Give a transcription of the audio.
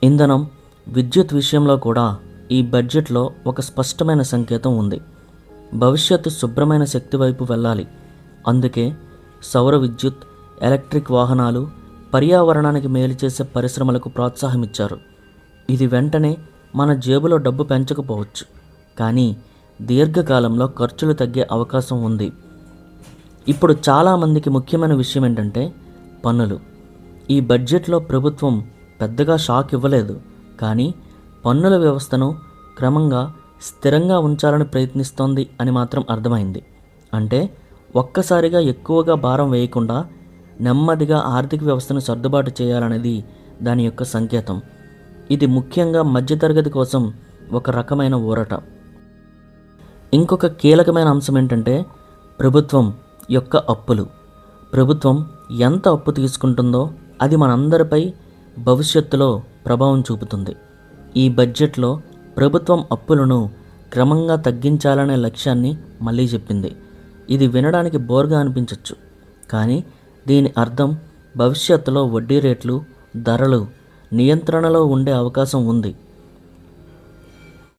ఇంధనం, విద్యుత్ విషయంలో కూడా ఈ బడ్జెట్లో ఒక స్పష్టమైన సంకేతం ఉంది. భవిష్యత్తు శుభ్రమైన శక్తి వైపు వెళ్ళాలి. అందుకే సౌర విద్యుత్, ఎలక్ట్రిక్ వాహనాలు, పర్యావరణానికి మేలు చేసే పరిశ్రమలకు ప్రోత్సాహం ఇచ్చారు. ఇది వెంటనే మన జేబులో డబ్బు పెంచకపోవచ్చు, కానీ దీర్ఘకాలంలో ఖర్చులు తగ్గే అవకాశం ఉంది. ఇప్పుడు చాలామందికి ముఖ్యమైన విషయం ఏంటంటే పన్నులు. ఈ బడ్జెట్లో ప్రభుత్వం పెద్దగా షాక్ ఇవ్వలేదు, కానీ పన్నుల వ్యవస్థను క్రమంగా స్థిరంగా ఉంచాలని ప్రయత్నిస్తోంది అని మాత్రం అర్థమైంది. అంటే ఒక్కసారిగా ఎక్కువగా భారం వేయకుండా నెమ్మదిగా ఆర్థిక వ్యవస్థను సర్దుబాటు చేయాలనేది దాని యొక్క సంకేతం. ఇది ముఖ్యంగా మధ్యతరగతి కోసం ఒక రకమైన ఊరట. ఇంకొక కీలకమైన అంశం ఏంటంటే ప్రభుత్వం యొక్క అప్పులు. ప్రభుత్వం ఎంత అప్పు తీసుకుంటుందో అది మనందరిపై భవిష్యత్తులో ప్రభావం చూపుతుంది. ఈ బడ్జెట్లో ప్రభుత్వం అప్పులను క్రమంగా తగ్గించాలనే లక్ష్యాన్ని మళ్ళీ చెప్పింది. ఇది వినడానికి బోర్గా అనిపించవచ్చు, కానీ దీని అర్థం భవిష్యత్తులో వడ్డీ రేట్లు, ధరలు నియంత్రణలో ఉండే అవకాశం ఉంది.